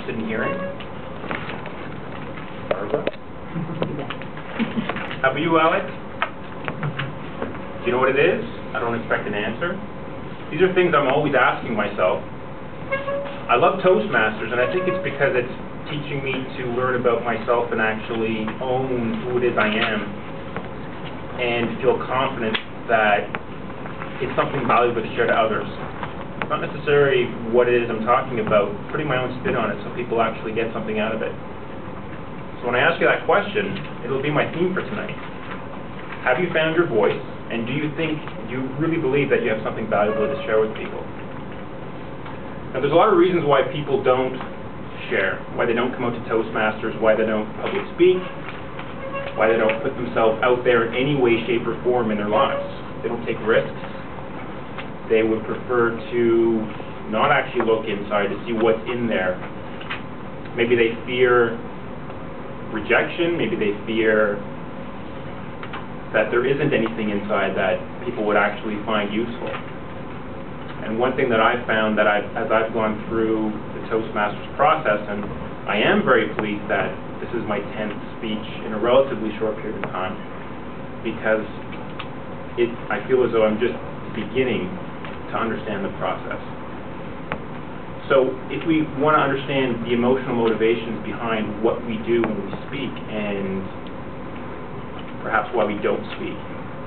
interested in hearing? Barbara? How about you, Alex? Do you know what it is? I don't expect an answer. These are things I'm always asking myself. I love Toastmasters, and I think it's because it's teaching me to learn about myself and actually own who it is I am and feel confident that it's something valuable to share to others. Not necessarily what it is I'm talking about, putting my own spin on it so people actually get something out of it. So when I ask you that question, it'll be my theme for tonight. Have you found your voice, and do you really believe that you have something valuable to share with people? Now there's a lot of reasons why people don't share, why they don't come out to Toastmasters, why they don't public speak, why they don't put themselves out there in any way, shape, or form in their lives. They don't take risks. They would prefer to not actually look inside to see what's in there. Maybe they fear rejection, maybe they fear that there isn't anything inside that people would actually find useful. And one thing that I've found that as I've gone through the Toastmasters process, and I am very pleased that this is my 10th speech in a relatively short period of time, because I feel as though I'm just beginning to understand the process. So if we want to understand the emotional motivations behind what we do when we speak and perhaps why we don't speak,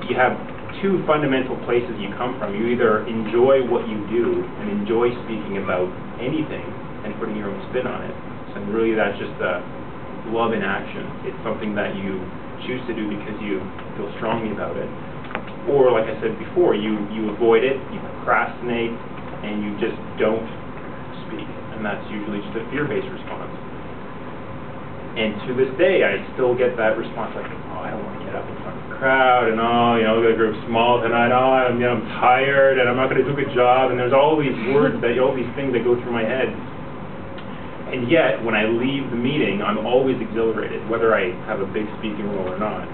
you have two fundamental places you come from. You either enjoy what you do and enjoy speaking about anything and putting your own spin on it. So really that's just love in action. It's something that you choose to do because you feel strongly about it. Or like I said before, you avoid it, you procrastinate, and you just don't speak. And that's usually just a fear-based response. And to this day, I still get that response like, oh, I don't want to get up in front of the crowd, and the group's small tonight, I'm tired, and I'm not going to do a good job, and there's all these words, all these things that go through my head. And yet, when I leave the meeting, I'm always exhilarated, whether I have a big speaking role or not,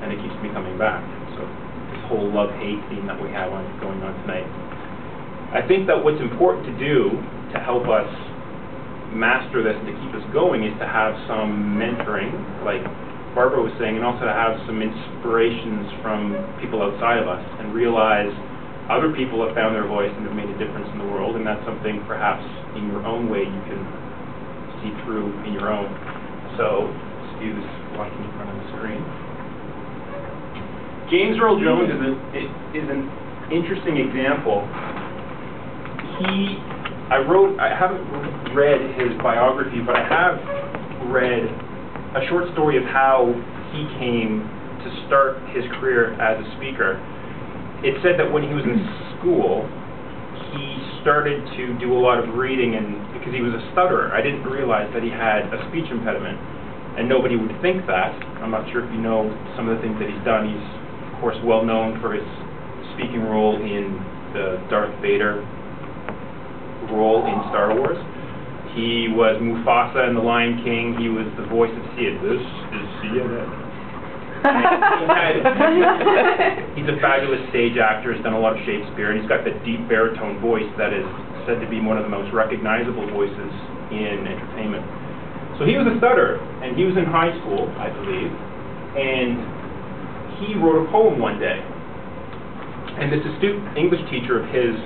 and it keeps me coming back. So this whole love-hate theme that we have going on tonight. I think that what's important to do to help us master this and to keep us going is to have some mentoring, like Barbara was saying, and also to have some inspirations from people outside of us and realize other people have found their voice and have made a difference in the world, and that's something perhaps in your own way you can see through in your own. So, excuse watching in front of the screen. James Earl Jones is an interesting example. I haven't read his biography, but I have read a short story of how he came to start his career as a speaker. It said that when he was in school, he started to do a lot of reading, and because he was a stutterer, I didn't realize that he had a speech impediment, and nobody would think that. I'm not sure if you know some of the things that he's done. He's, of course, well known for his speaking role in the Darth Vader role in Star Wars. He was Mufasa in The Lion King. He was the voice of Sid. This is CNN. He's a fabulous stage actor. He's done a lot of Shakespeare, and he's got the deep baritone voice that is said to be one of the most recognizable voices in entertainment. So he was a stutterer, and he was in high school, I believe, and he wrote a poem one day. And this astute English teacher of his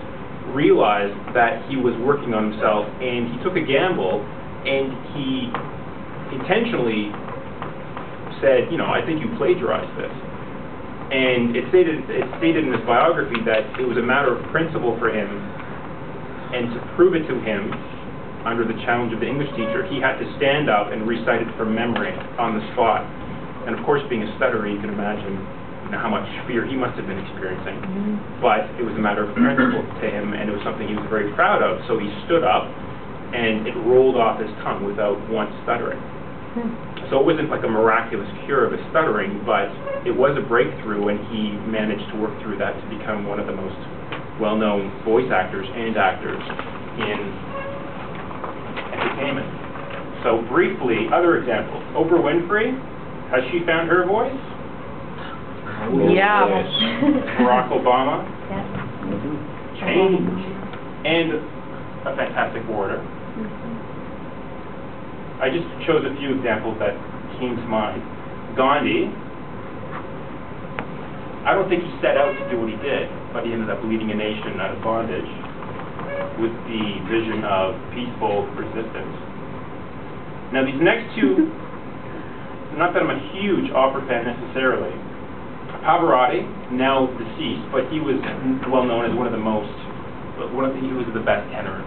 realized that he was working on himself, and he took a gamble, and he intentionally said, I think you plagiarized this. And it stated in his biography that it was a matter of principle for him, and to prove it to him, under the challenge of the English teacher, he had to stand up and recite it from memory on the spot. And of course, being a stutterer, you can imagine how much fear he must have been experiencing. But it was a matter of principle to him, and it was something he was very proud of. So he stood up, and it rolled off his tongue without once stuttering. So it wasn't like a miraculous cure of his stuttering, but it was a breakthrough, and he managed to work through that to become one of the most well-known voice actors and actors in entertainment. So briefly, other examples. Oprah Winfrey, has she found her voice? Yeah. Barack Obama. Yes. Change. And a fantastic orator. I just chose a few examples that came to mind. Gandhi, I don't think he set out to do what he did, but he ended up leading a nation out of bondage with the vision of peaceful resistance. Now these next two, not that I'm a huge opera fan necessarily. Pavarotti, now deceased, but he was well known as he was the best tenor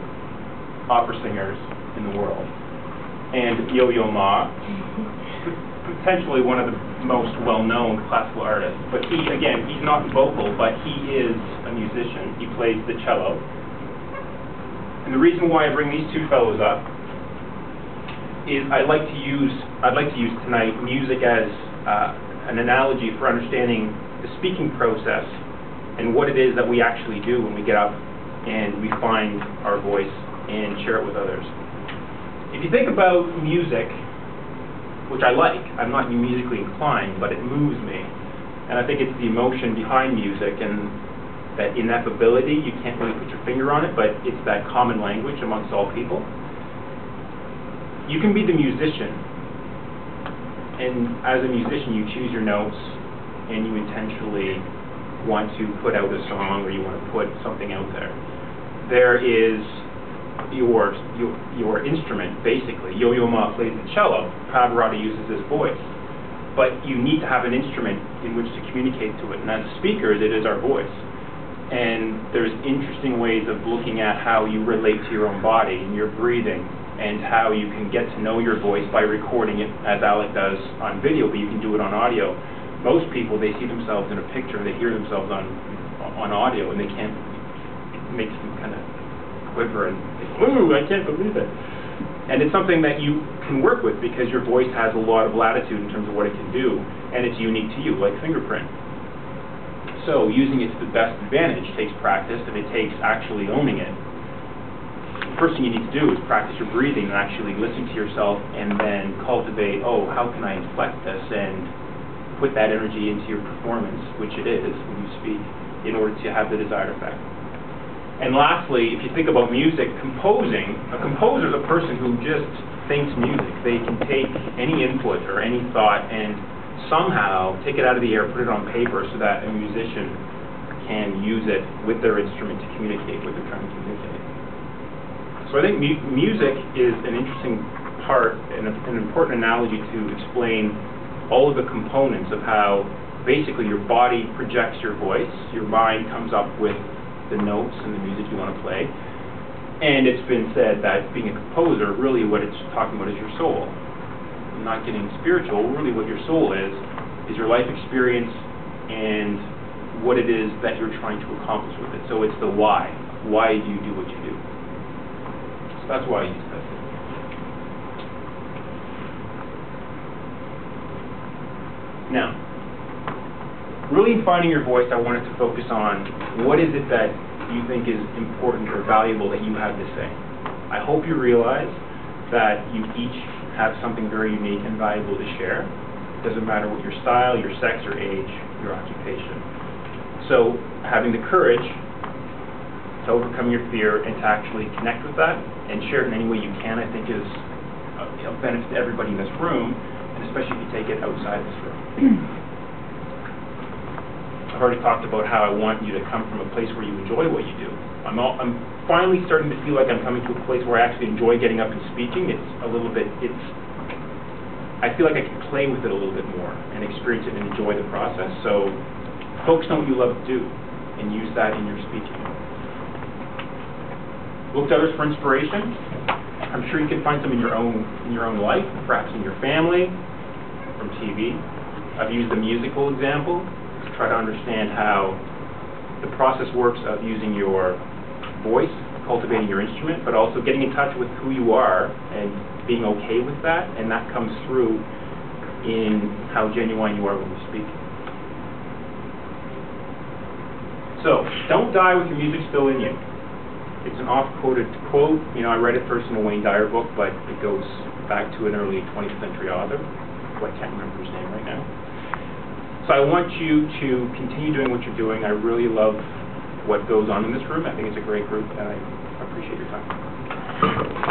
opera singers in the world. And Yo-Yo Ma, potentially one of the most well-known classical artists. But he, again, he's not vocal, but he is a musician. He plays the cello. And the reason why I bring these two fellows up is I'd like to use tonight music as an analogy for understanding the speaking process and what it is that we actually do when we get up and we find our voice and share it with others. If you think about music, which I like, I'm not musically inclined, but it moves me. And I think it's the emotion behind music and that ineffability, you can't really put your finger on it, but it's that common language amongst all people. You can be the musician, and as a musician you choose your notes and you intentionally want to put out a song or you want to put something out there. There is your instrument, basically. Yo-Yo Ma plays the cello, Pavarotti uses his voice. But you need to have an instrument in which to communicate to it, and as speakers it is our voice. And there's interesting ways of looking at how you relate to your own body and your breathing, and how you can get to know your voice by recording it, as Alec does on video, but you can do it on audio. Most people, they see themselves in a picture, they hear themselves on audio, and they can't, it makes them kind of quiver and think, ooh, I can't believe it. And it's something that you can work with because your voice has a lot of latitude in terms of what it can do, and it's unique to you, like fingerprint. So using it to the best advantage takes practice, and it takes actually owning it. The first thing you need to do is practice your breathing and actually listen to yourself and then cultivate, oh, how can I inflect this and put that energy into your performance, which it is when you speak, in order to have the desired effect. And lastly, if you think about music, composing, a composer is a person who just thinks music. They can take any input or any thought and somehow take it out of the air, put it on paper so that a musician can use it with their instrument to communicate what they're trying to communicate. So I think music is an interesting part and an important analogy to explain all of the components of how basically your body projects your voice, your mind comes up with the notes and the music you want to play, and it's been said that being a composer, really what it's talking about is your soul. I'm not getting spiritual, really what your soul is your life experience and what it is that you're trying to accomplish with it. So it's the why. Why do you do what you do? So that's why I use this. Now, really in finding your voice, I wanted to focus on what is it that you think is important or valuable that you have to say. I hope you realize that you each have something very unique and valuable to share. It doesn't matter what your style, your sex, your age, your occupation. So having the courage to overcome your fear and to actually connect with that and share it in any way you can, I think is a benefit to everybody in this room, and especially if you take it outside this room. I've already talked about how I want you to come from a place where you enjoy what you do. I'm finally starting to feel like I'm coming to a place where I actually enjoy getting up and speaking. I feel like I can play with it a little bit more and experience it and enjoy the process. So focus on what you love to do and use that in your speaking. Look to others for inspiration. I'm sure you can find some in your own life, perhaps in your family, from TV. I've used the musical example to try to understand how the process works of using your voice, cultivating your instrument, but also getting in touch with who you are and being okay with that, and that comes through in how genuine you are when you speak. So, don't die with your music still in you. It's an oft-quoted quote. You know, I read it first in a Wayne Dyer book, but it goes back to an early 20th century author, who I can't remember his name right now. So I want you to continue doing what you're doing. I really love what goes on in this room. I think it's a great group, and I appreciate your time.